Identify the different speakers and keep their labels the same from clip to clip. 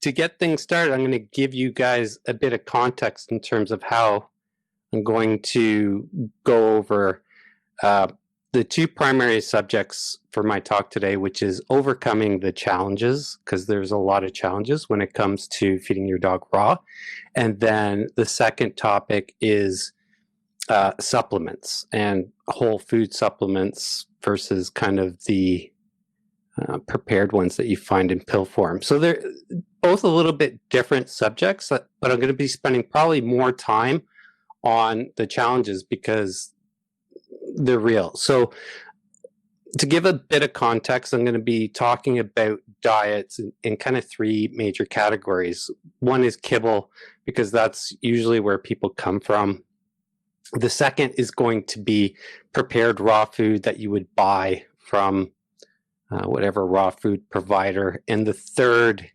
Speaker 1: to get things started, I'm going to give you guys a bit of context in terms of how I'm going to go over the two primary subjects for my talk today, which is overcoming the challenges, because there's a lot of challenges when it comes to feeding your dog raw. And then the second topic is supplements and whole food supplements versus kind of the prepared ones that you find in pill form. So they're both a little bit different subjects, but I'm going to be spending probably more time on the challenges because they're real. So to give a bit of context, I'm going to be talking about diets in kind of three major categories. One is kibble, because that's usually where people come from. The second is going to be prepared raw food that you would buy from whatever raw food provider. And the third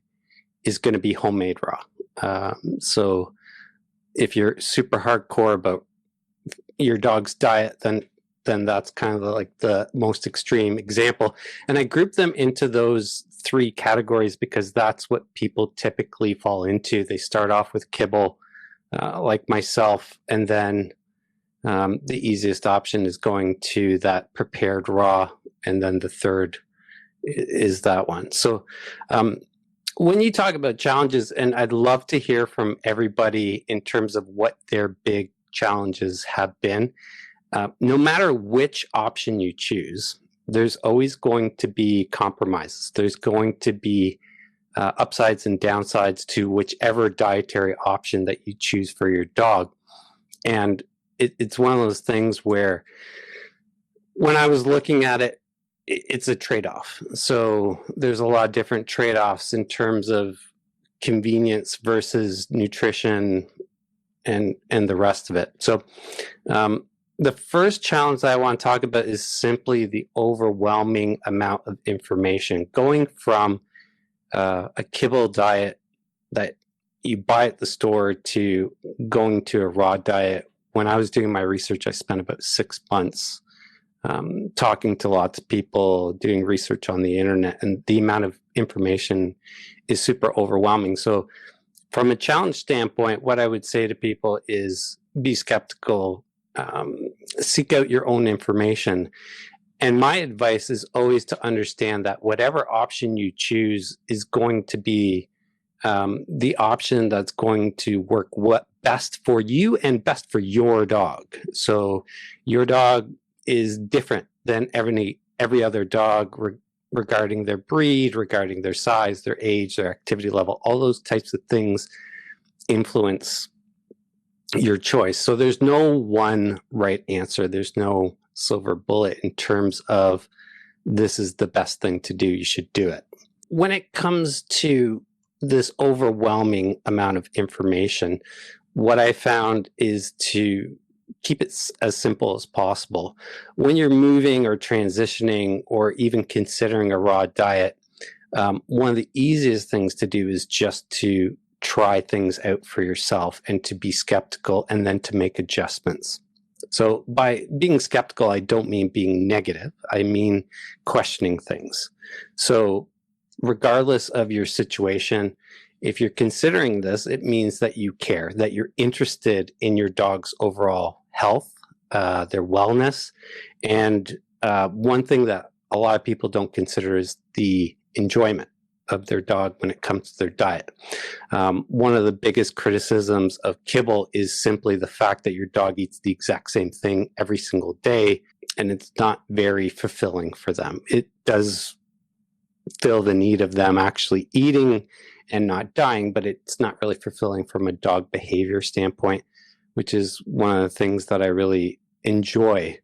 Speaker 1: is going to be homemade raw. So if you're super hardcore about your dog's diet, then that's kind of like the most extreme example. And I group them into those three categories because that's what people typically fall into. They start off with kibble, like myself, and then the easiest option is going to that prepared raw, and then the third is that one. So when you talk about challenges, and I'd love to hear from everybody in terms of what their big challenges have been. No matter which option you choose, there's always going to be compromises. There's going to be upsides and downsides to whichever dietary option that you choose for your dog. And it's one of those things where when I was looking at it, it's a trade-off. So there's a lot of different trade-offs in terms of convenience versus nutrition and the rest of it. So the first challenge that I want to talk about is simply the overwhelming amount of information. Going from a kibble diet that you buy at the store to going to a raw diet. When I was doing my research, I spent about 6 months talking to lots of people, doing research on the internet, and the amount of information is super overwhelming. So from a challenge standpoint, what I would say to people is be skeptical, seek out your own information. And my advice is always to understand that whatever option you choose is going to be the option that's going to work best for you and best for your dog. So your dog is different than every other dog regarding their breed, regarding their size, their age, their activity level. All those types of things influence your choice. So there's no one right answer. There's no silver bullet in terms of this is the best thing to do. You should do it. When it comes to this overwhelming amount of information, what I found is to keep it as simple as possible. When you're moving or transitioning or even considering a raw diet, one of the easiest things to do is just to try things out for yourself and to be skeptical and then to make adjustments. So by being skeptical, I don't mean being negative. I mean questioning things. So regardless of your situation, if you're considering this, it means that you care, that you're interested in your dog's overall health, their wellness. And one thing that a lot of people don't consider is the enjoyment of their dog when it comes to their diet. One of the biggest criticisms of kibble is simply the fact that your dog eats the exact same thing every single day, and it's not very fulfilling for them. It does fill the need of them actually eating and not dying, but it's not really fulfilling from a dog behavior standpoint, which is one of the things that I really enjoy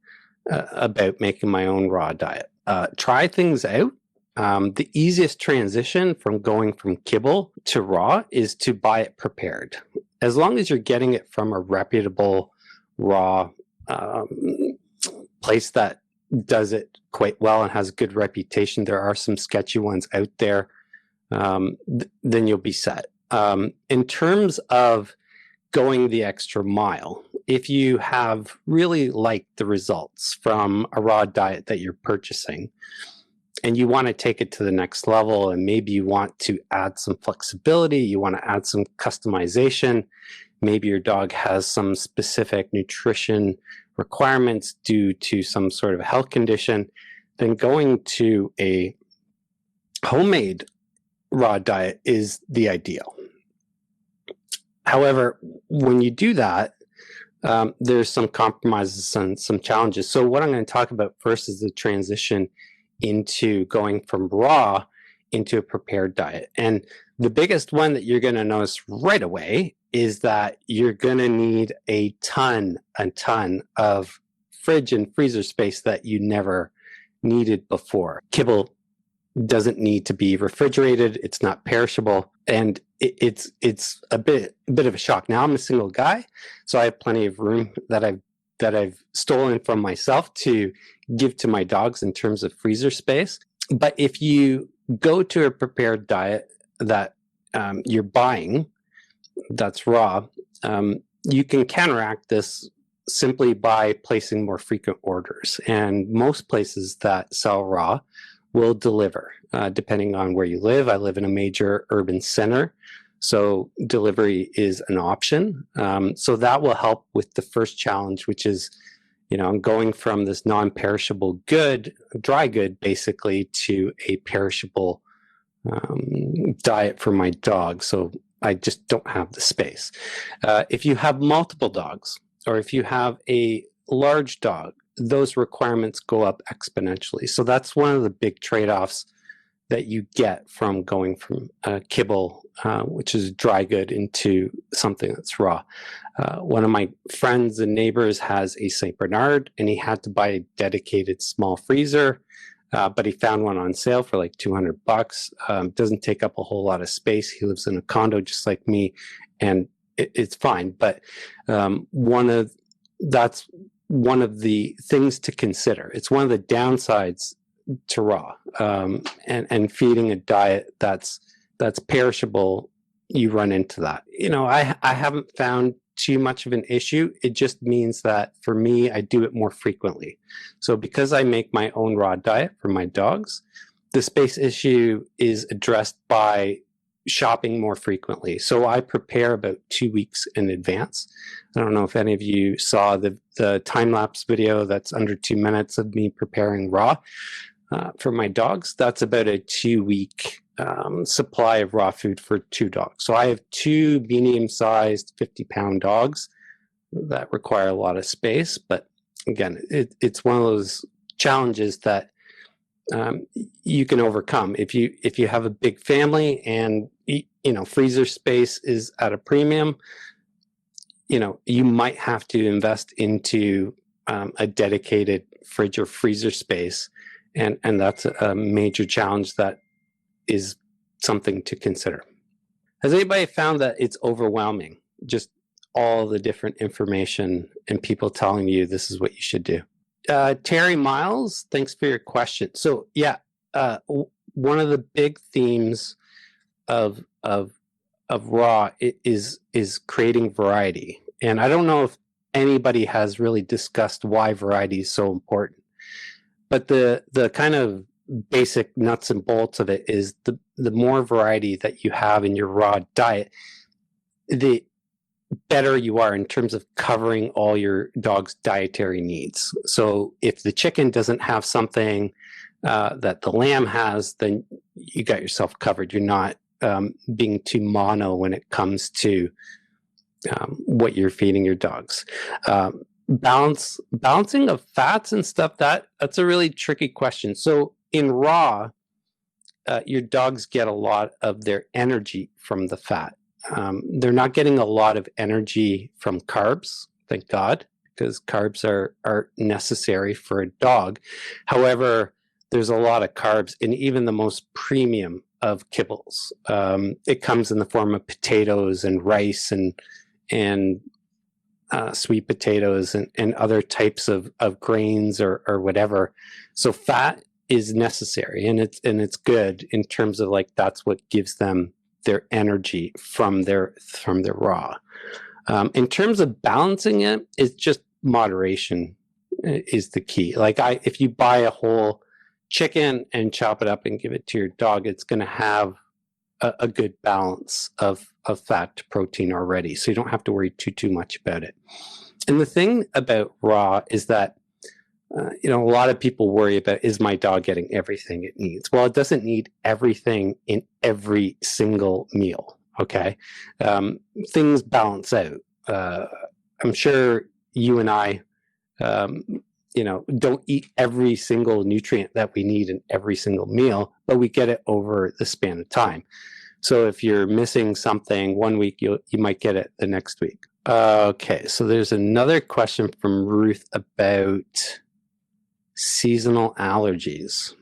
Speaker 1: about making my own raw diet. Try things out. The easiest transition from going from kibble to raw is to buy it prepared. As long as you're getting it from a reputable raw place that does it quite well and has a good reputation. There are some sketchy ones out there. Then you'll be set. In terms of going the extra mile, if you have really liked the results from a raw diet that you're purchasing, and you want to take it to the next level, and maybe you want to add some flexibility, you want to add some customization. Maybe your dog has some specific nutrition requirements due to some sort of health condition, then going to a homemade raw diet is the ideal. However, when you do that, there's some compromises and some challenges. So what I'm going to talk about first is the transition into going from raw into a prepared diet. And the biggest one that you're going to notice right away is that you're going to need a ton of fridge and freezer space that you never needed before. Kibble doesn't need to be refrigerated. It's not perishable, and it's a bit of a shock. Now I'm a single guy, so I have plenty of room that I've stolen from myself to give to my dogs in terms of freezer space. But if you go to a prepared diet that you're buying, that's raw, you can counteract this simply by placing more frequent orders. And most places that sell raw will deliver, depending on where you live. I live in a major urban center, so delivery is an option. So that will help with the first challenge, which is, I'm going from this non-perishable good, dry good, basically, to a perishable diet for my dog. So I just don't have the space. If you have multiple dogs, or if you have a large dog, those requirements go up exponentially. So that's one of the big trade-offs that you get from going from kibble, which is dry good, into something that's raw. One of my friends and neighbors has a St. Bernard, and he had to buy a dedicated small freezer, but he found one on sale for like $200. Doesn't take up a whole lot of space. He lives in a condo just like me, and it's fine. But that's one of the things to consider. It's one of the downsides to raw, and feeding a diet that's perishable. You run into that. I haven't found too much of an issue. It just means that for me, I do it more frequently. So because I make my own raw diet for my dogs, the space issue is addressed by shopping more frequently. So I prepare about 2 weeks in advance. I don't know if any of you saw the time-lapse video that's under 2 minutes of me preparing raw for my dogs. That's about a 2-week supply of raw food for 2 dogs. So I have 2 medium-sized 50-pound dogs that require a lot of space. But again, it's one of those challenges that you can overcome. If you have a big family and freezer space is at a premium, you might have to invest into a dedicated fridge or freezer space, and that's a major challenge that is something to consider. Has anybody found that it's overwhelming, just all the different information and people telling you this is what you should do? Terry Miles, thanks for your question. So yeah, one of the big themes of raw is creating variety. And I don't know if anybody has really discussed why variety is so important. But the kind of basic nuts and bolts of it is the more variety that you have in your raw diet, the better you are in terms of covering all your dog's dietary needs. So if the chicken doesn't have something that the lamb has, then you got yourself covered. You're not being too mono when it comes to what you're feeding your dogs. Balancing of fats and stuff, that's a really tricky question. So in raw, your dogs get a lot of their energy from the fat. They're not getting a lot of energy from carbs, thank God, because carbs are necessary for a dog. However, there's a lot of carbs in even the most premium of kibbles. It comes in the form of potatoes and rice and sweet potatoes and other types of grains or whatever. So fat is necessary, and it's good in terms of that's what gives them their energy from their raw. In terms of balancing it, it's just moderation is the key. If you buy a whole chicken and chop it up and give it to your dog, it's going to have a good balance of fat to protein already. So you don't have to worry too much about it. And the thing about raw is that, a lot of people worry about, is my dog getting everything it needs? Well, it doesn't need everything in every single meal. Okay. Things balance out. I'm sure you and I, don't eat every single nutrient that we need in every single meal, but we get it over the span of time. So if you're missing something one week, you might get it the next week. Okay, so there's another question from Ruth about seasonal allergies.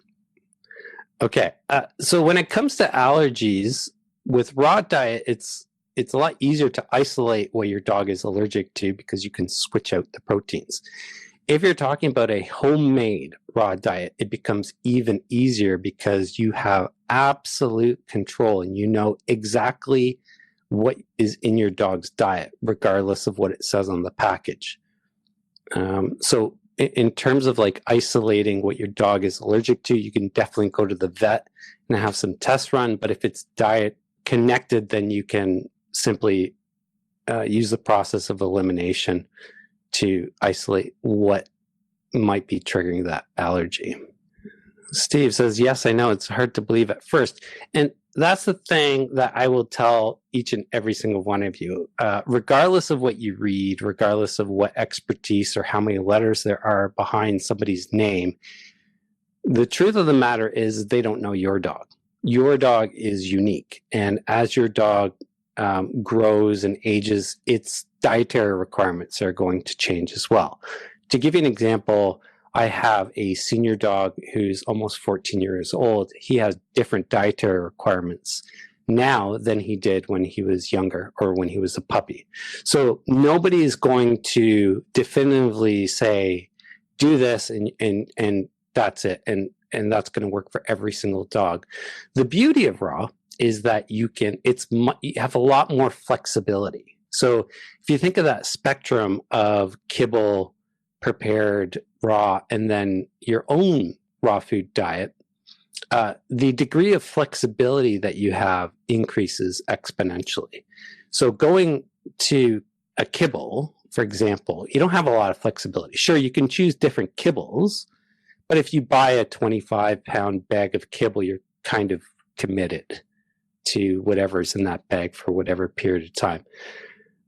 Speaker 1: Okay, so when it comes to allergies, with raw diet, it's a lot easier to isolate what your dog is allergic to because you can switch out the proteins. If you're talking about a homemade raw diet, it becomes even easier because you have absolute control and you know exactly what is in your dog's diet, regardless of what it says on the package. So in terms of like isolating what your dog is allergic to, you can definitely go to the vet and have some tests run. But if it's diet connected, then you can simply use the process of elimination to isolate what might be triggering that allergy. Steve says, yes, I know it's hard to believe at first. And that's the thing that I will tell each and every single one of you, regardless of what you read, regardless of what expertise or how many letters there are behind somebody's name, the truth of the matter is they don't know your dog. Your dog is unique. And as your dog grows and ages, its dietary requirements are going to change as well. To give you an example, I have a senior dog who's almost 14 years old. He has different dietary requirements now than he did when he was younger or when he was a puppy. So nobody is going to definitively say, do this and that's it. And that's going to work for every single dog. The beauty of raw is that you have a lot more flexibility. So if you think of that spectrum of kibble, prepared, raw, and then your own raw food diet, the degree of flexibility that you have increases exponentially. So going to a kibble, for example, you don't have a lot of flexibility. Sure, you can choose different kibbles, but if you buy a 25-pound bag of kibble, you're kind of committed to whatever's in that bag for whatever period of time.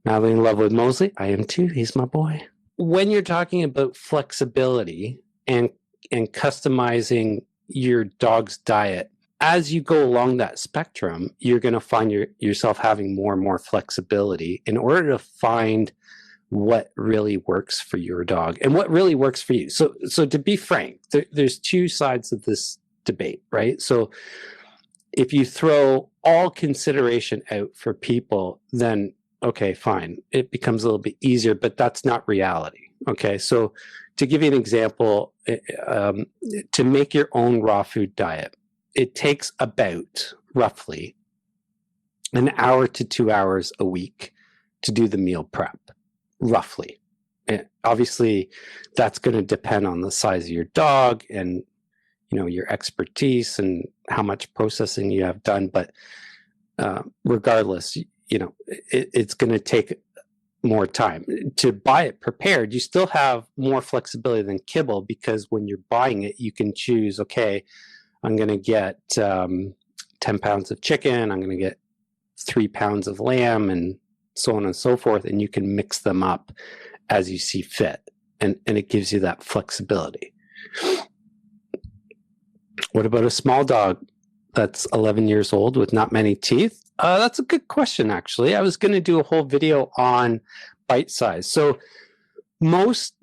Speaker 1: Madly in love with Mosley. I am too. He's my boy. When you're talking about flexibility and customizing your dog's diet, as you go along that spectrum, you're going to find yourself having more and more flexibility in order to find what really works for your dog and what really works for you. So to be frank, there's two sides of this debate, right? So if you throw all consideration out for people, then okay, fine. It becomes a little bit easier, but that's not reality. Okay, so to give you an example, to make your own raw food diet, it takes about roughly an hour to 2 hours a week to do the meal prep, roughly. And obviously, that's going to depend on the size of your dog and your expertise and how much processing you have done. But regardless, it's going to take more time. To buy it prepared, you still have more flexibility than kibble because when you're buying it, you can choose, okay, I'm going to get 10 pounds of chicken, I'm going to get 3 pounds of lamb, and so on and so forth, and you can mix them up as you see fit, and it gives you that flexibility. What about a small dog that's 11 years old with not many teeth? That's a good question, actually. I was going to do a whole video on bite size. So most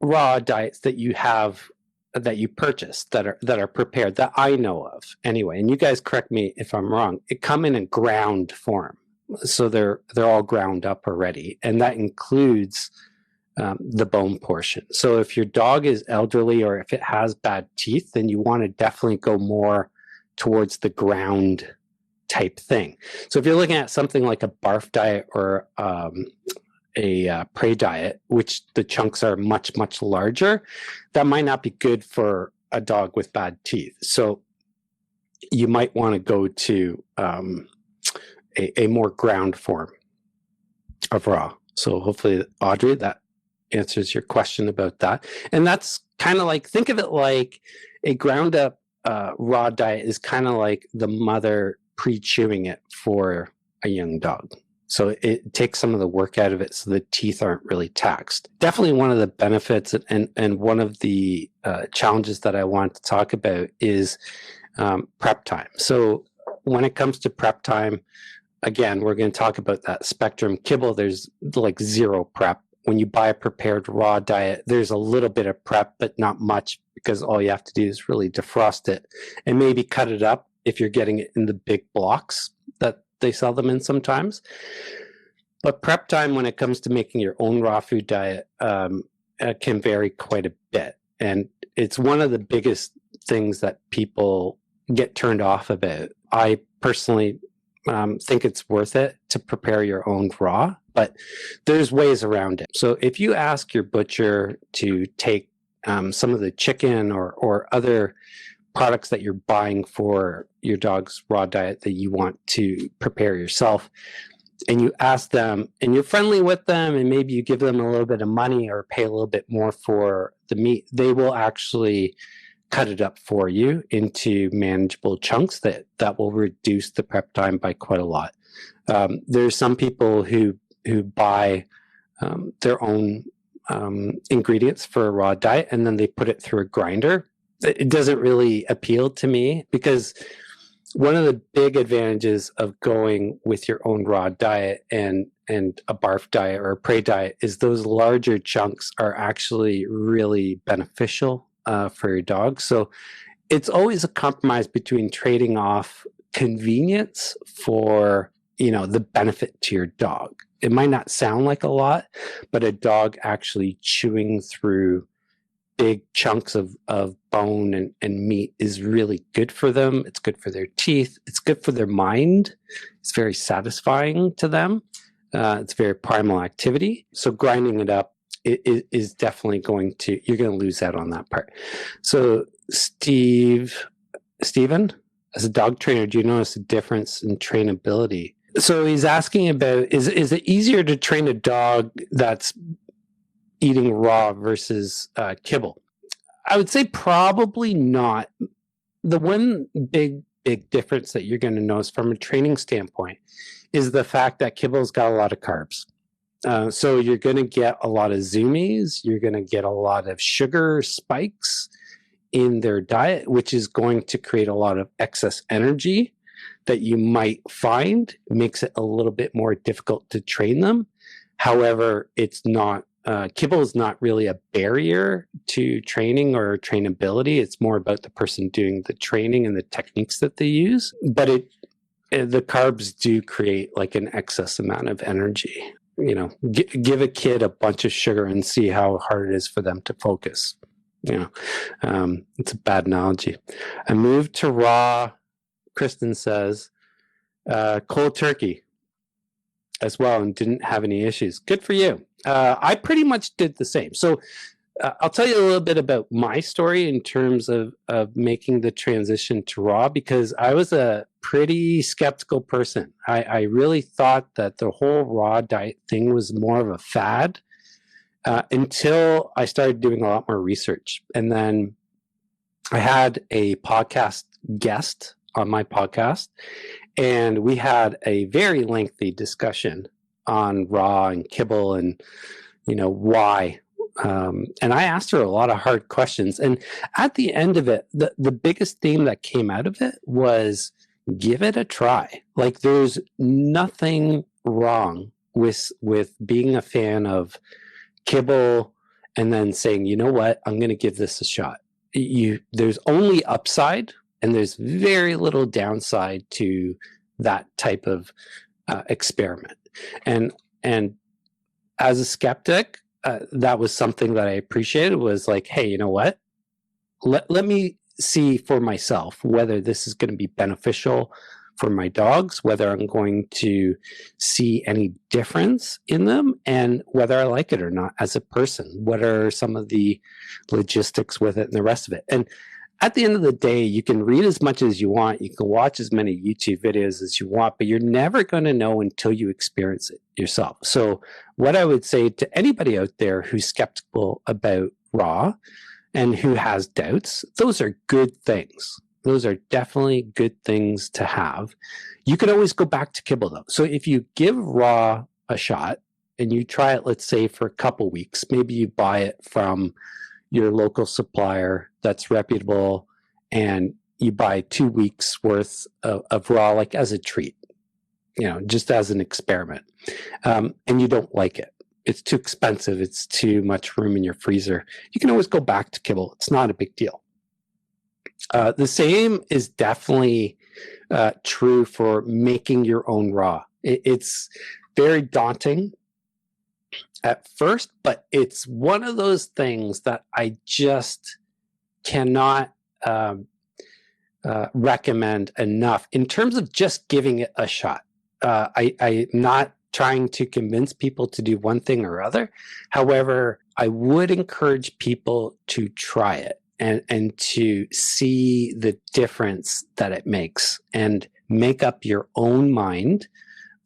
Speaker 1: raw diets that you have, that you purchase, that are prepared, that I know of anyway, and you guys correct me if I'm wrong, it come in a ground form. So they're all ground up already, and that includes the bone portion. So if your dog is elderly or if it has bad teeth, then you want to definitely go more towards the ground type thing. So if you're looking at something like a barf diet or a prey diet, which the chunks are much, much larger, that might not be good for a dog with bad teeth. So you might want to go to a more ground form of raw. So hopefully, Audrey, that answers your question about that. And that's kind of like, think of it like a ground up raw diet is kind of like the mother pre-chewing it for a young dog. So it takes some of the work out of it so the teeth aren't really taxed. Definitely one of the benefits and one of the challenges that I want to talk about is prep time. So when it comes to prep time, again, we're going to talk about that spectrum. Kibble, there's like zero prep. When you buy a prepared raw diet, there's a little bit of prep, but not much, because all you have to do is really defrost it and maybe cut it up if you're getting it in the big blocks that they sell them in sometimes. But prep time when it comes to making your own raw food diet can vary quite a bit. And it's one of the biggest things that people get turned off about. I personally think it's worth it to prepare your own raw, but there's ways around it. So if you ask your butcher to take some of the chicken or other products that you're buying for your dog's raw diet that you want to prepare yourself, and you ask them and you're friendly with them and maybe you give them a little bit of money or pay a little bit more for the meat, they will actually cut it up for you into manageable chunks that will reduce the prep time by quite a lot. There's some people who buy their own ingredients for a raw diet and then they put it through a grinder. It doesn't really appeal to me, because one of the big advantages of going with your own raw diet and a barf diet or a prey diet is those larger chunks are actually really beneficial for your dog. So it's always a compromise between trading off convenience for, the benefit to your dog. It might not sound like a lot, but a dog actually chewing through big chunks of bone and meat is really good for them. It's good for their teeth. It's good for their mind. It's very satisfying to them. It's very primal activity. So grinding it up is definitely you're going to lose out on that part. So Steven, as a dog trainer, do you notice a difference in trainability? So he's asking about, is it easier to train a dog that's eating raw versus kibble? I would say probably not. The one big difference that you're going to notice from a training standpoint is the fact that kibble's got a lot of carbs. So you're going to get a lot of zoomies. You're going to get a lot of sugar spikes in their diet, which is going to create a lot of excess energy that you might find makes it a little bit more difficult to train them. However, it's not kibble is not really a barrier to training or trainability. It's more about the person doing the training and the techniques that they use. But the carbs do create like an excess amount of energy. Give a kid a bunch of sugar and see how hard it is for them to focus. It's a bad analogy. I moved to raw. Kristen says cold turkey as well and didn't have any issues. Good for you. I pretty much did the same. So I'll tell you a little bit about my story in terms of making the transition to raw, because I was a pretty skeptical person. I really thought that the whole raw diet thing was more of a fad until I started doing a lot more research. And then I had a podcast guest on my podcast, and we had a very lengthy discussion on raw and kibble and why. And I asked her a lot of hard questions. And at the end of it, the biggest theme that came out of it was give it a try. Like, there's nothing wrong with being a fan of kibble and then saying, you know what, I'm going to give this a shot. There's only upside and there's very little downside to that type of experiment. And as a skeptic, that was something that I appreciated, was like, hey, you know what? Let me see for myself whether this is going to be beneficial for my dogs, whether I'm going to see any difference in them, and whether I like it or not as a person. What are some of the logistics with it and the rest of it? And at the end of the day, you can read as much as you want. You can watch as many YouTube videos as you want, but you're never going to know until you experience it yourself. So what I would say to anybody out there who's skeptical about raw and who has doubts, those are good things. Those are definitely good things to have. You can always go back to kibble though. So if you give raw a shot and you try it, let's say for a couple weeks, maybe you buy it from your local supplier that's reputable, and you buy 2 weeks worth of raw, like as a treat, just as an experiment, and you don't like it. It's too expensive. It's too much room in your freezer. You can always go back to kibble. It's not a big deal. The same is definitely true for making your own raw. It's very daunting at first, but it's one of those things that I just cannot recommend enough in terms of just giving it a shot. I'm not trying to convince people to do one thing or other. However, I would encourage people to try it and to see the difference that it makes and make up your own mind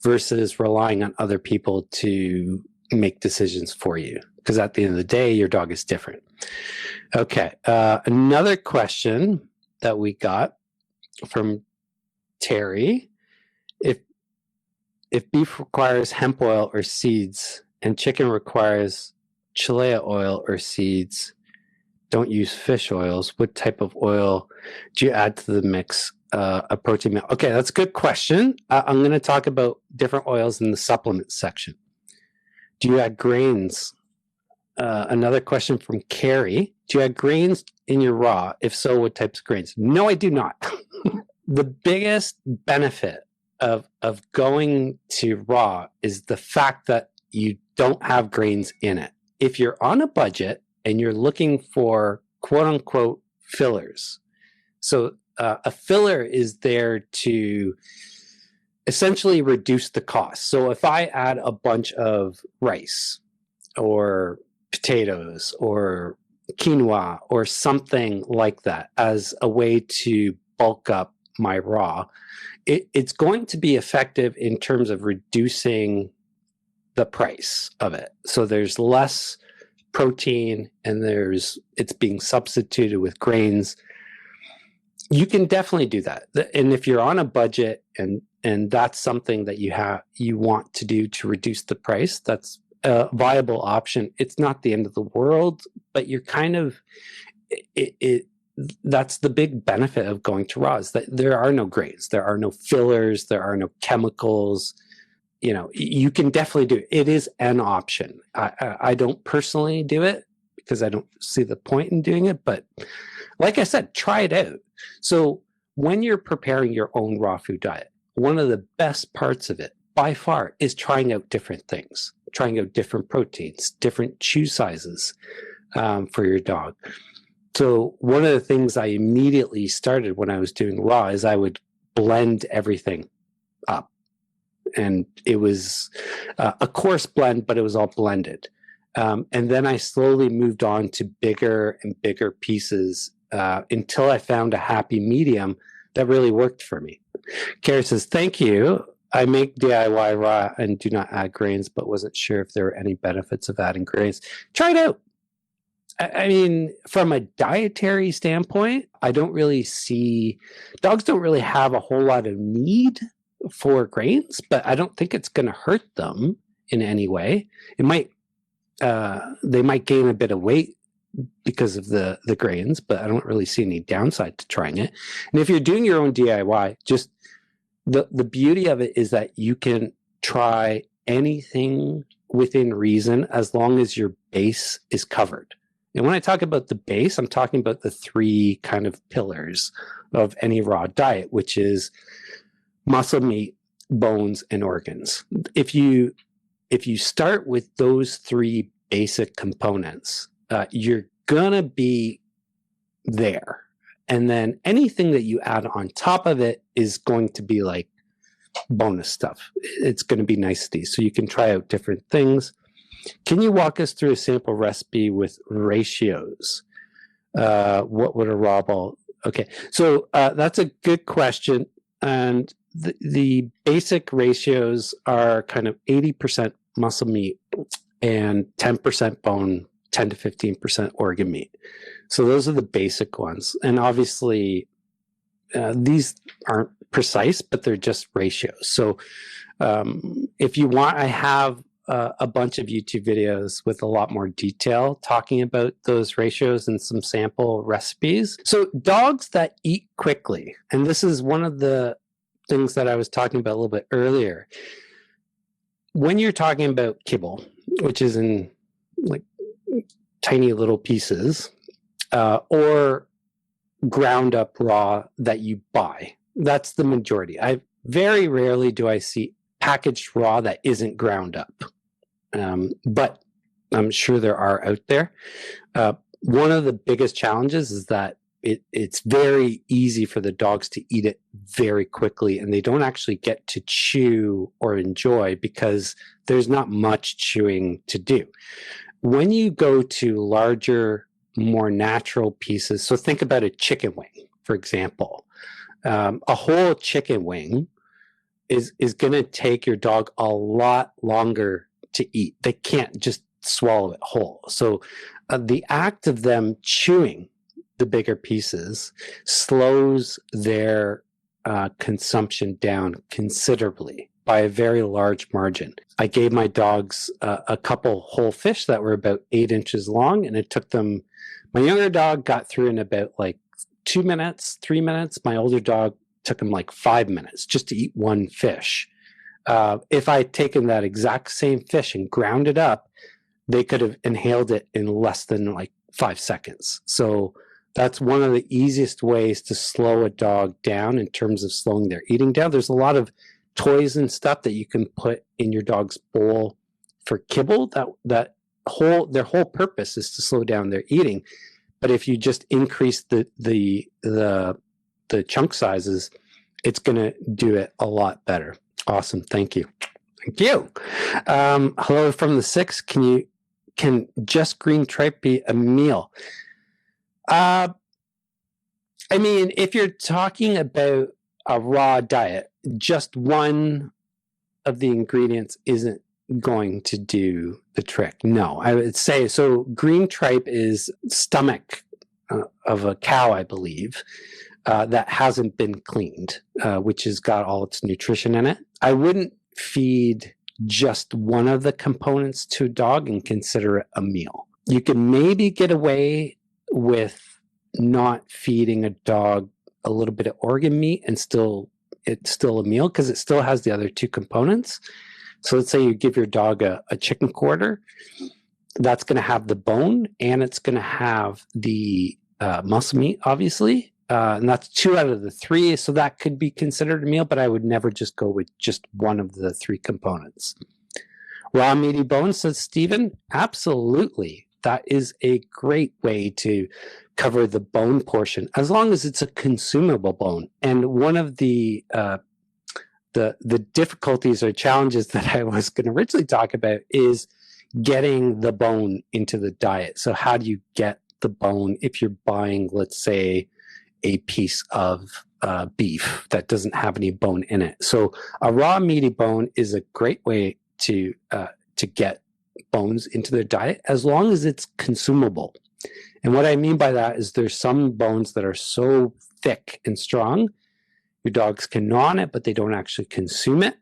Speaker 1: versus relying on other people to make decisions for you. Because at the end of the day, your dog is different. Okay, another question that we got from Terry. If beef requires hemp oil or seeds and chicken requires chilea oil or seeds, don't use fish oils, what type of oil do you add to the mix? A protein meal. Okay, that's a good question. I'm going to talk about different oils in the supplement section. Do you add grains? Another question from Carrie. Do you add grains in your raw? If so, what types of grains? No, I do not. The biggest benefit of going to raw is the fact that you don't have grains in it. If you're on a budget and you're looking for quote unquote fillers, so a filler is there to essentially reduce the cost. So if I add a bunch of rice or potatoes or quinoa or something like that as a way to bulk up my raw, it's going to be effective in terms of reducing the price of it. So there's less protein and it's being substituted with grains. You can definitely do that. And if you're on a budget and that's something that you want to do to reduce the price, that's a viable option. It's not the end of the world, but you're kind of that's the big benefit of going to raw, is that there are no grains, there are no fillers, there are no chemicals. You can definitely do it. It is an option. I don't personally do it because I don't see the point in doing it, but like I said, try it out. So when you're preparing your own raw food diet, one of the best parts of it by far is trying out different things, trying out different proteins, different chew sizes for your dog. So one of the things I immediately started when I was doing raw is I would blend everything up. And it was a coarse blend, but it was all blended. And then I slowly moved on to bigger and bigger pieces until I found a happy medium that really worked for me. Kara says, thank you. I make DIY raw and do not add grains, but wasn't sure if there were any benefits of adding grains. Try it out. I mean, from a dietary standpoint, I don't really see, dogs don't really have a whole lot of need for grains, but I don't think it's going to hurt them in any way. It might, they might gain a bit of weight because of the grains, but I don't really see any downside to trying it. And if you're doing your own DIY, just the beauty of it is that you can try anything within reason as long as your base is covered. And when I talk about the base, I'm talking about the three kind of pillars of any raw diet, which is muscle, meat, bones, and organs. If you start with those three basic components, you're gonna be there. And then anything that you add on top of it is going to be like bonus stuff. It's going to be niceties. So you can try out different things. Can you walk us through a sample recipe with ratios? What would a raw ball Okay, so that's a good question. And the basic ratios are kind of 80% muscle meat and 10% bone, 10 to 15% organ meat. So those are the basic ones. And obviously, these aren't precise, but they're just ratios. So if you want, I have a bunch of YouTube videos with a lot more detail talking about those ratios and some sample recipes. So dogs that eat quickly, and this is one of the things that I was talking about a little bit earlier. When you're talking about kibble, which is in like tiny little pieces, or ground up raw that you buy, that's the majority. I very rarely do I see packaged raw that isn't ground up, but I'm sure there are out there. One of the biggest challenges is that it's very easy for the dogs to eat it very quickly, and they don't actually get to chew or enjoy because there's not much chewing to do. When you go to larger, more natural pieces, so think about a chicken wing, for example. A whole chicken wing is going to take your dog a lot longer to eat. They can't just swallow it whole. So the act of them chewing the bigger pieces slows their consumption down considerably by a very large margin. I gave my dogs a couple whole fish that were about 8 inches long, and it took them, my younger dog got through in about like 2 minutes, 3 minutes. My older dog took him like 5 minutes just to eat one fish. If I'd taken that exact same fish and ground it up, they could have inhaled it in less than like 5 seconds. So that's one of the easiest ways to slow a dog down in terms of slowing their eating down. There's a lot of toys and stuff that you can put in your dog's bowl for kibble their whole purpose is to slow down their eating. But if you just increase the chunk sizes, it's going to do it a lot better. Awesome. Thank you. Thank you. Hello from the 6. Can just green tripe be a meal? I mean, if you're talking about a raw diet, just one of the ingredients isn't going to do the trick. No, I would say, so green tripe is stomach of a cow, I believe, that hasn't been cleaned, which has got all its nutrition in it. I wouldn't feed just one of the components to a dog and consider it a meal. You can maybe get away with not feeding a dog a little bit of organ meat and it's still a meal because it still has the other two components. So let's say you give your dog a chicken quarter, that's going to have the bone and it's going to have the muscle meat, obviously. And that's 2 out of the 3. So that could be considered a meal, but I would never just go with just one of the 3 components. Raw meaty bones, says Stephen. Absolutely. That is a great way to cover the bone portion, as long as it's a consumable bone. And one of the difficulties or challenges that I was going to originally talk about is getting the bone into the diet. So how do you get the bone if you're buying, let's say, a piece of beef that doesn't have any bone in it? So a raw meaty bone is a great way to get bones into their diet, as long as it's consumable. And what I mean by that is there's some bones that are so thick and strong, your dogs can gnaw on it, but they don't actually consume it,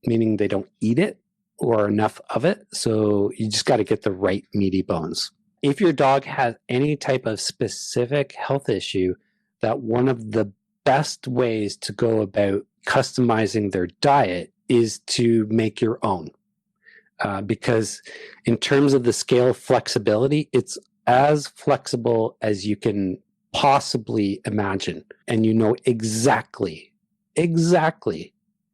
Speaker 1: meaning they don't eat it or enough of it. So you just got to get the right meaty bones. If your dog has any type of specific health issue, that one of the best ways to go about customizing their diet is to make your own. Because in terms of the scale flexibility, it's as flexible as you can possibly imagine. And you know exactly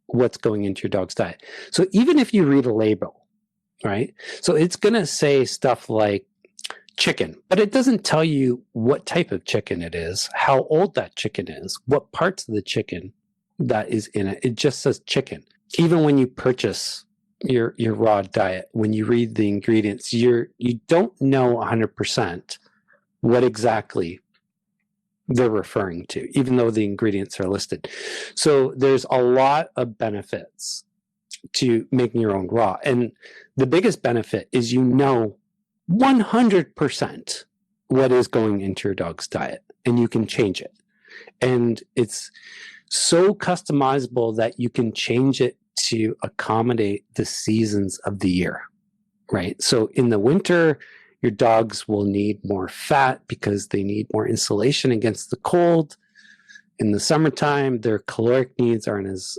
Speaker 1: what's going into your dog's diet. So even if you read a label, right? So it's going to say stuff like chicken, but it doesn't tell you what type of chicken it is, how old that chicken is, what parts of the chicken that is in it. It just says chicken. Even when you purchase your raw diet, when you read the ingredients, you don't know 100% what exactly they're referring to, even though the ingredients are listed. So there's a lot of benefits to making your own raw. And the biggest benefit is 100% what is going into your dog's diet, and you can change it. And it's so customizable that you can change it to accommodate the seasons of the year, right? So in the winter, your dogs will need more fat because they need more insulation against the cold. In the summertime, their caloric needs aren't as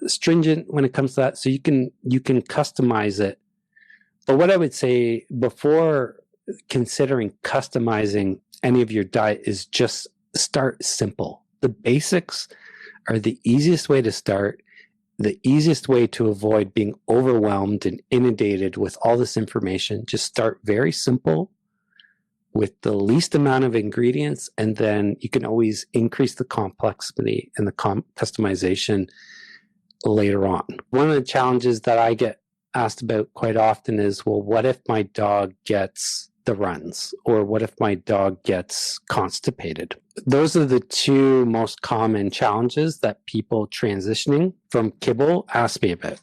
Speaker 1: stringent when it comes to that. So you can customize it. But what I would say before considering customizing any of your diet is just start simple. The basics are the easiest way to start, the easiest way to avoid being overwhelmed and inundated with all this information. Just start very simple with the least amount of ingredients, and then you can always increase the complexity and the customization later on. One of the challenges that I get asked about quite often is, well, what if my dog gets the runs, or what if my dog gets constipated? Those are the two most common challenges that people transitioning from kibble ask me about,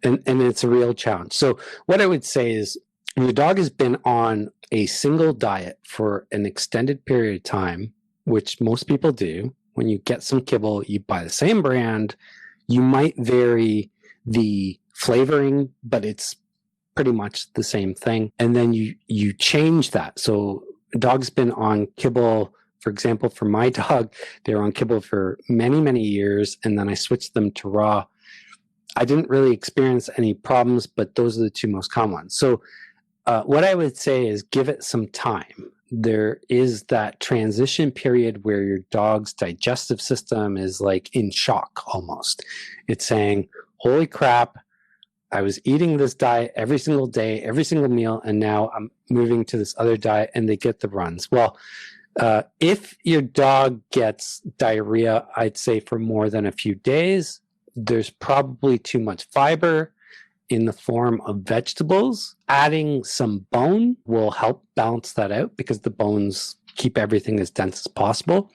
Speaker 1: and it's a real challenge. So what I would say is, when your dog has been on a single diet for an extended period of time, which most people do, when you get some kibble, you buy the same brand, you might vary the flavoring, but it's pretty much the same thing. And then you change that. So a dog's been on kibble, for example, for my dog, they were on kibble for many, many years, and then I switched them to raw. I didn't really experience any problems, but those are the two most common ones. So what I would say is give it some time. There is that transition period where your dog's digestive system is like in shock almost. It's saying, holy crap, I was eating this diet every single day, every single meal, and now I'm moving to this other diet, and they get the runs. Well, if your dog gets diarrhea, I'd say for more than a few days, there's probably too much fiber in the form of vegetables. Adding some bone will help balance that out because the bones keep everything as dense as possible.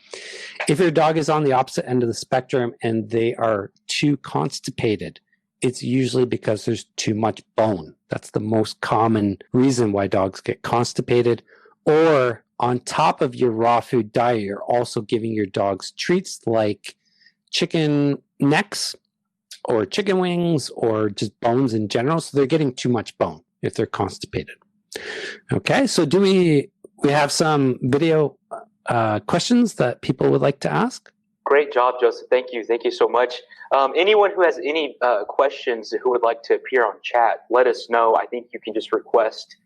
Speaker 1: If your dog is on the opposite end of the spectrum and they are too constipated, it's usually because there's too much bone. That's the most common reason why dogs get constipated. Or on top of your raw food diet, you're also giving your dogs treats like chicken necks or chicken wings or just bones in general. So they're getting too much bone if they're constipated. Okay, so do we have some video questions that people would like to ask?
Speaker 2: Great job, Joseph. Thank you. Thank you so much. Anyone who has any questions who would like to appear on chat, let us know. I think you can just request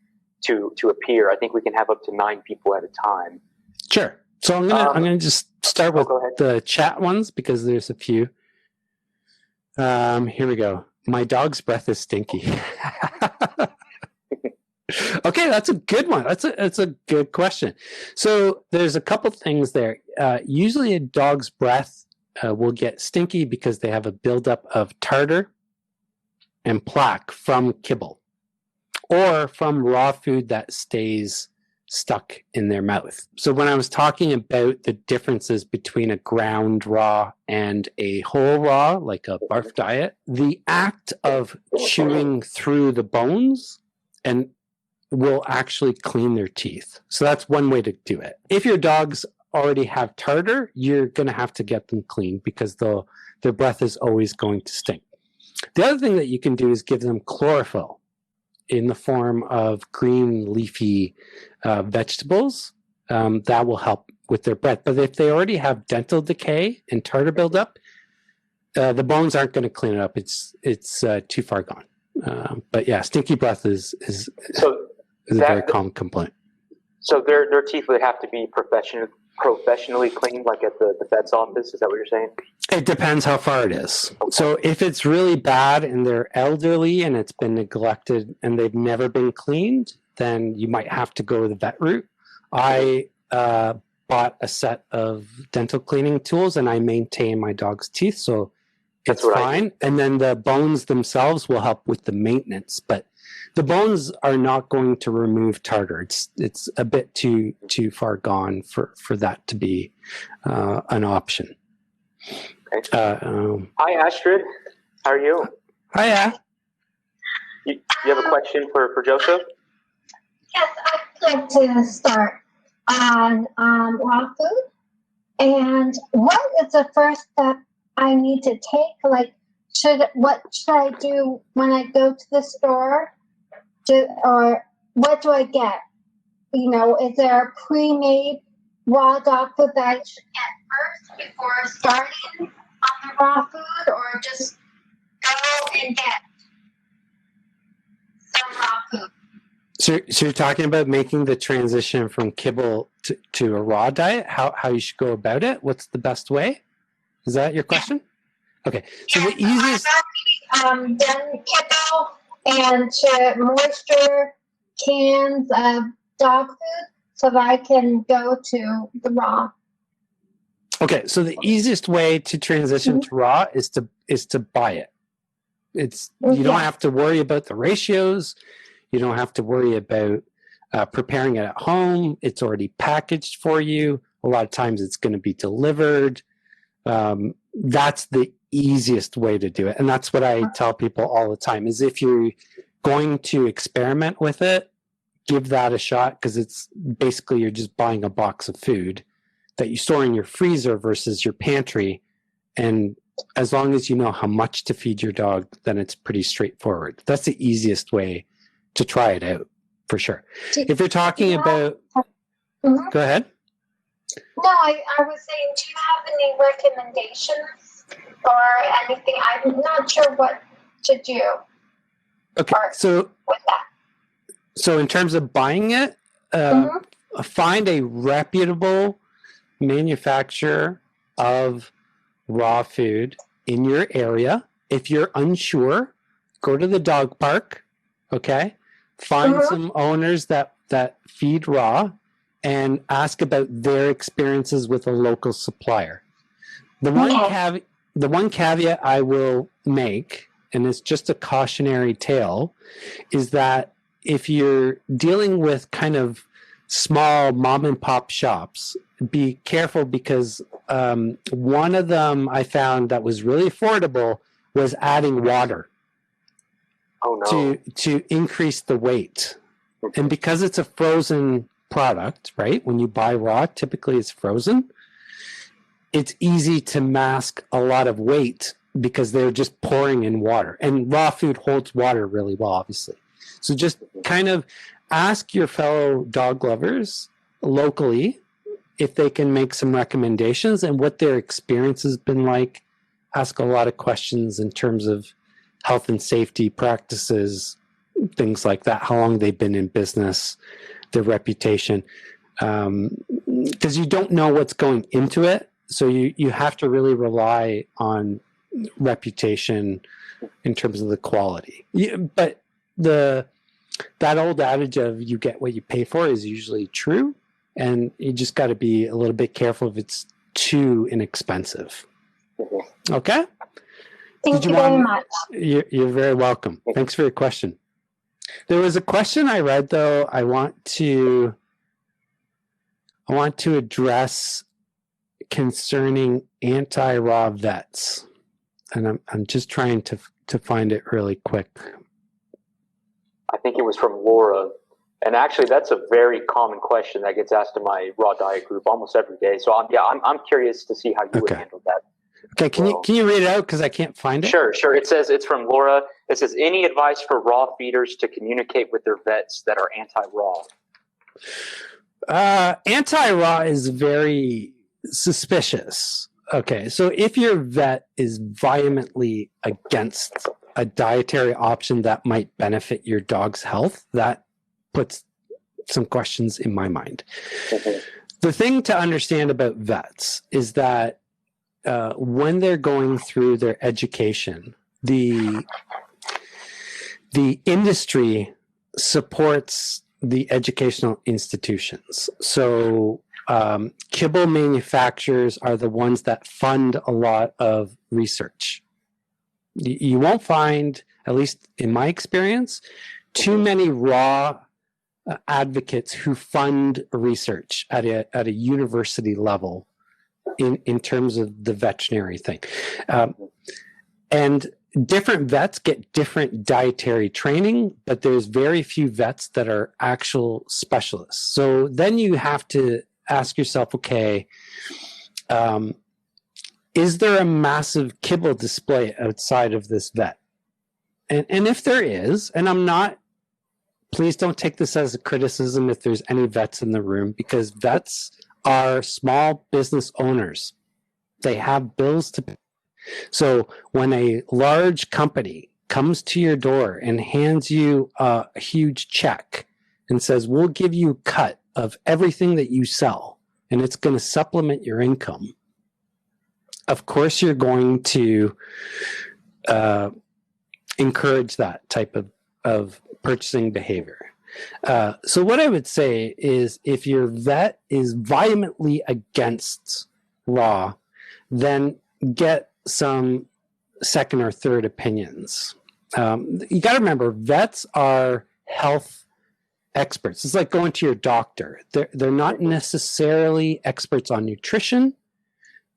Speaker 2: to appear. I think we can have up to 9 people at a time.
Speaker 1: Sure. So I'm gonna just start with the chat ones because there's a few. Here we go. My dog's breath is stinky. Okay, that's a good one. That's a good question. So there's a couple things there. Usually a dog's breath will get stinky because they have a buildup of tartar and plaque from kibble or from raw food that stays stuck in their mouth. So when I was talking about the differences between a ground raw and a whole raw, like a barf diet, the act of chewing through the bones and will actually clean their teeth. So that's one way to do it. If your dogs already have tartar, you're going to have to get them clean because their breath is always going to stink. The other thing that you can do is give them chlorophyll in the form of green leafy vegetables. That will help with their breath. But if they already have dental decay and tartar buildup, the bones aren't going to clean it up. It's too far gone. But yeah, stinky breath is a very common complaint.
Speaker 2: So their teeth would have to be professionally cleaned, like at the vet's office? Is that what you're saying?
Speaker 1: It depends how far it is. Okay. So if it's really bad and they're elderly and it's been neglected and they've never been cleaned, then you might have to go the vet route. I bought a set of dental cleaning tools and I maintain my dog's teeth, so it's fine. And then the bones themselves will help with the maintenance. But the bones are not going to remove tartar. It's a bit too far gone for that to be an option.
Speaker 2: Okay. Hi, Astrid. How are you?
Speaker 1: Hiya.
Speaker 2: You have a question for Joseph?
Speaker 3: Yes, I'd like to start on raw food. And what is the first step I need to take? Like, what should I do when I go to the store? Or what do I get? You know, is there a pre-made raw dog food that I should get first before starting on the raw food, or just go and get some raw food?
Speaker 1: So you're talking about making the transition from kibble to a raw diet, how you should go about it? What's the best way? Is that your question? Okay. So the easiest...
Speaker 3: Done kibble and to moisture cans of dog food so that I can go to the raw.
Speaker 1: Okay, so the easiest way to transition to raw is to buy it. You don't have to worry about the ratios. You don't have to worry about preparing it at home. It's already packaged for you. A lot of times it's going to be delivered. That's the easiest way to do it. And that's what I tell people all the time, is if you're going to experiment with it, give that a shot, because it's basically you're just buying a box of food that you store in your freezer versus your pantry. And as long as you know how much to feed your dog, then it's pretty straightforward. That's the easiest way to try it out, for sure. If you're talking about... Go ahead.
Speaker 3: No, I was saying, do you have any recommendations or anything? I'm not sure what to do.
Speaker 1: Okay, so
Speaker 3: with that.
Speaker 1: So in terms of buying it, find a reputable manufacturer of raw food in your area. If you're unsure, go to the dog park, okay? Find some owners that feed raw and ask about their experiences with a local supplier. The one caveat I will make, and it's just a cautionary tale, is that if you're dealing with kind of small mom and pop shops, be careful, because one of them I found that was really affordable was adding water to increase the weight. And because it's a frozen product, right? When you buy raw, typically it's frozen. It's easy to mask a lot of weight because they're just pouring in water. And raw food holds water really well, obviously. So just kind of ask your fellow dog lovers locally if they can make some recommendations and what their experience has been like. Ask a lot of questions in terms of health and safety practices, things like that, how long they've been in business, their reputation, because you don't know what's going into it. So you have to really rely on reputation in terms of the quality. But that old adage of you get what you pay for is usually true, and you just got to be a little bit careful if it's too inexpensive. Okay?
Speaker 3: Thank you very much.
Speaker 1: You're very welcome. Thanks for your question. There was a question I read, though, I want to address concerning Antiraw vets. And I'm just trying to find it really quick.
Speaker 2: I think it was from Laura. And actually, that's a very common question that gets asked in my raw diet group almost every day. So I'm curious to see how you would handle that.
Speaker 1: Okay, can you read it out, because I can't find it?
Speaker 2: Sure. It says, it's from Laura. It says, any advice for raw feeders to communicate with their vets that are anti-raw?
Speaker 1: Anti-raw is very suspicious. Okay, so if your vet is vehemently against a dietary option that might benefit your dog's health, that puts some questions in my mind. The thing to understand about vets is that when they're going through their education, the industry supports the educational institutions. So kibble manufacturers are the ones that fund a lot of research. You won't find, at least in my experience, too many raw advocates who fund research at a university level in terms of the veterinary thing. And different vets get different dietary training, but there's very few vets that are actual specialists. So then you have to ask yourself, okay, is there a massive kibble display outside of this vet? And if there is, and I'm not, please don't take this as a criticism if there's any vets in the room, because vets are small business owners. They have bills to pay. So when a large company comes to your door and hands you a huge check and says, we'll give you a cut of everything that you sell, and it's going to supplement your income, of course you're going to encourage that type of purchasing behavior. So what I would say is if your vet is vehemently against raw, then get some second or third opinions. You got to remember, vets are health experts. It's like going to your doctor. They're not necessarily experts on nutrition.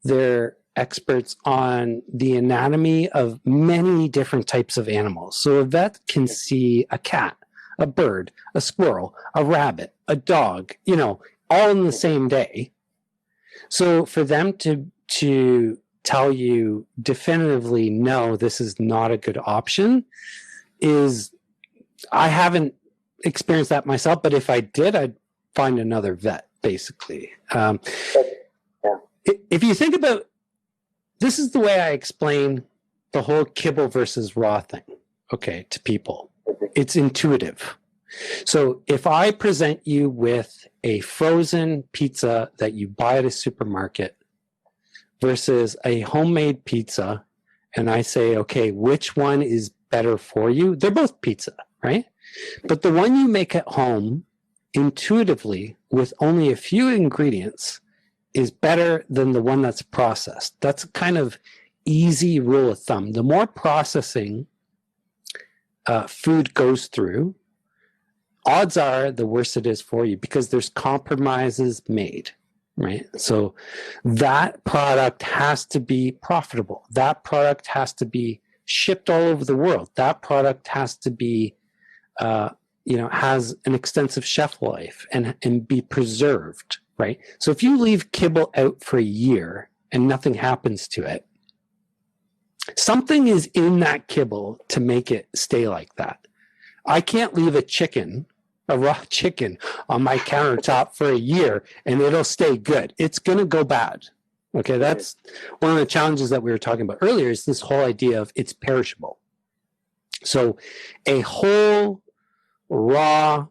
Speaker 1: They're experts on the anatomy of many different types of animals. So a vet can see a cat, a bird, a squirrel, a rabbit, a dog, all in the same day. So for them to tell you definitively, no, this is not a good option, I haven't experienced that myself, but if I did, I'd find another vet, basically. If you think about, this is the way I explain the whole kibble versus raw thing, okay, to people. It's intuitive. So if I present you with a frozen pizza that you buy at a supermarket versus a homemade pizza, and I say, okay, which one is better for you? They're both pizza, right? But the one you make at home intuitively with only a few ingredients is better than the one that's processed. That's a kind of easy rule of thumb. The more processing food goes through, odds are the worse it is for you because there's compromises made, right? So that product has to be profitable. That product has to be shipped all over the world. That product has to be, has an extensive shelf life and be preserved, right? So if you leave kibble out for a year and nothing happens to it, something is in that kibble to make it stay like that. I can't leave a raw chicken on my countertop for a year and it'll stay good. It's going to go bad. Okay, that's one of the challenges that we were talking about earlier, is this whole idea of it's perishable. So a whole raw,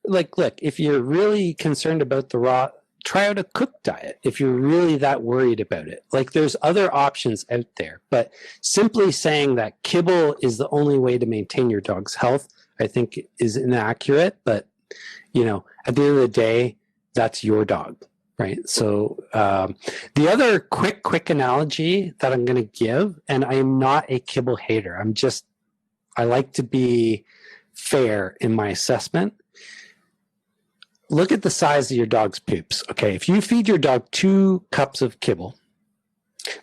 Speaker 1: look, if you're really concerned about the raw, try out a cooked diet if you're really that worried about it. Like, there's other options out there, but simply saying that kibble is the only way to maintain your dog's health, I think, is inaccurate. But, at the end of the day, that's your dog, right? So the other quick analogy that I'm going to give, and I am not a kibble hater, I like to be fair in my assessment. Look at the size of your dog's poops. Okay, if you feed your dog 2 cups of kibble,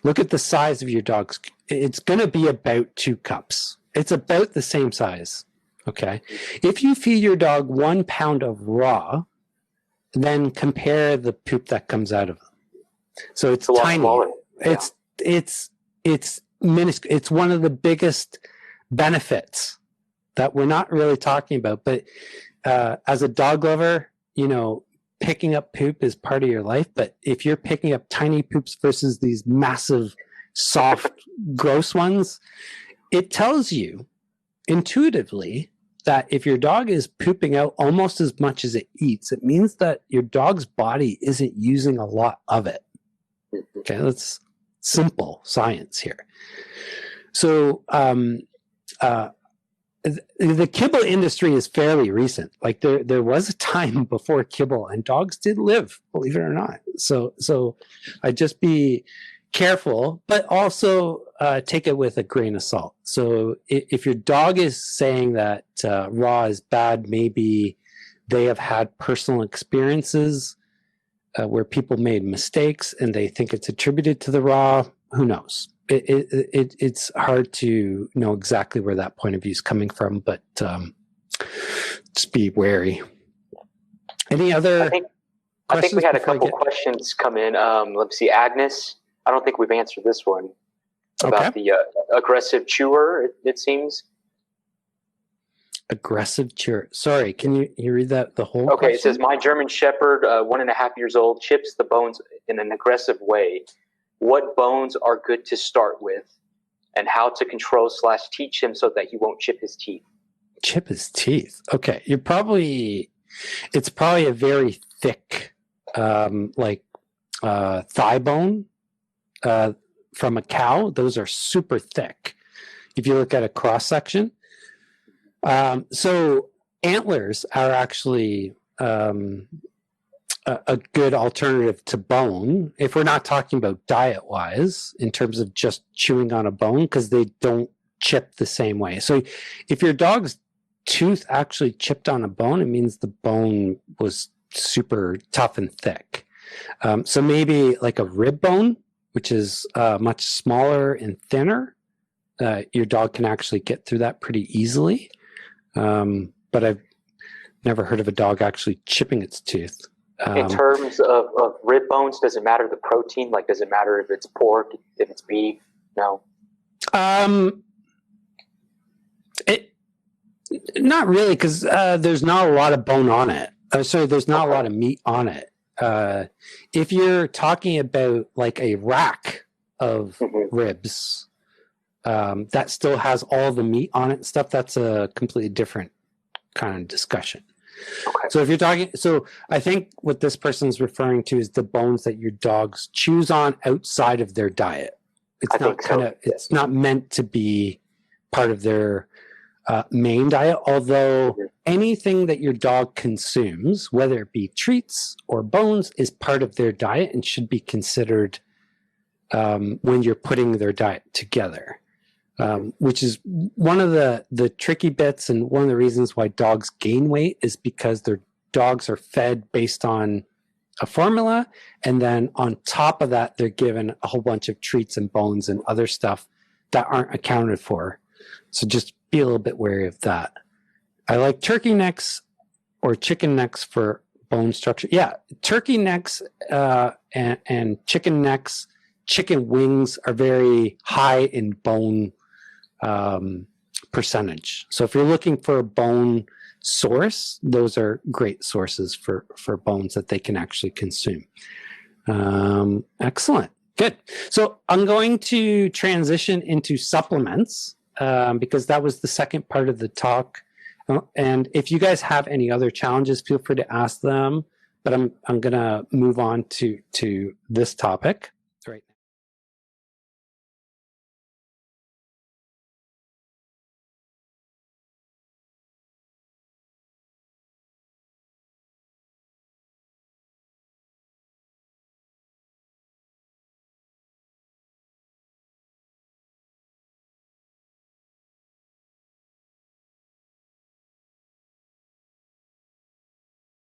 Speaker 1: look at the size of your dog's, it's going to be about 2 cups. It's about the same size, okay? If you feed your dog 1 pound of raw, then compare the poop that comes out of them. So it's tiny. Yeah. It's minuscule. It's one of the biggest benefits that we're not really talking about. But as a dog lover, picking up poop is part of your life. But if you're picking up tiny poops versus these massive, soft, gross ones, it tells you intuitively that if your dog is pooping out almost as much as it eats, it means that your dog's body isn't using a lot of it. Okay, that's simple science here. So the kibble industry is fairly recent. Like there was a time before kibble, and dogs did live, believe it or not. So I'd just be careful, but also take it with a grain of salt. So if your dog is saying that raw is bad, maybe they have had personal experiences where people made mistakes and they think it's attributed to the raw. Who knows? It's hard to know exactly where that point of view is coming from, but just be wary. Any other?
Speaker 2: I think we had a couple questions come in. Let's see, Agnes. I don't think we've answered this one about the aggressive chewer. It seems.
Speaker 1: Aggressive chewer. Sorry, can you read that the whole?
Speaker 2: Okay,
Speaker 1: question?
Speaker 2: it says my German Shepherd, 1.5 years old, chips the bones in an aggressive way. What bones are good to start with, and how to control / teach him so that he won't chip his teeth?
Speaker 1: Chip his teeth. Okay, it's probably a very thick, thigh bone from a cow. Those are super thick. If you look at a cross section, so antlers are actually a good alternative to bone if we're not talking about diet-wise in terms of just chewing on a bone, because they don't chip the same way. So if your dog's tooth actually chipped on a bone, it means the bone was super tough and thick. So maybe like a rib bone, which is much smaller and thinner, your dog can actually get through that pretty easily. But I've never heard of a dog actually chipping its tooth.
Speaker 2: In terms of rib bones, does it matter the protein? Like, does it matter if it's pork, if it's beef? No.
Speaker 1: Not really, because there's not a lot of bone on it. There's not a lot of meat on it. If you're talking about like a rack of ribs, that still has all the meat on it and stuff, that's a completely different kind of discussion.
Speaker 2: Okay.
Speaker 1: So if you're talking, I think what this person's referring to is the bones that your dogs chews on outside of their diet. It's not meant to be part of their main diet, although anything that your dog consumes, whether it be treats or bones, is part of their diet and should be considered when you're putting their diet together. Which is one of the tricky bits, and one of the reasons why dogs gain weight is because their dogs are fed based on a formula, and then on top of that they're given a whole bunch of treats and bones and other stuff that aren't accounted for. So just be a little bit wary of that. I like turkey necks or chicken necks for bone structure. Yeah, turkey necks and chicken necks, chicken wings are very high in bone percentage. So if you're looking for a bone source, those are great sources for bones that they can actually consume. Excellent. Good. So I'm going to transition into supplements because that was the second part of the talk. And if you guys have any other challenges, feel free to ask them. But I'm going to move on to this topic right now.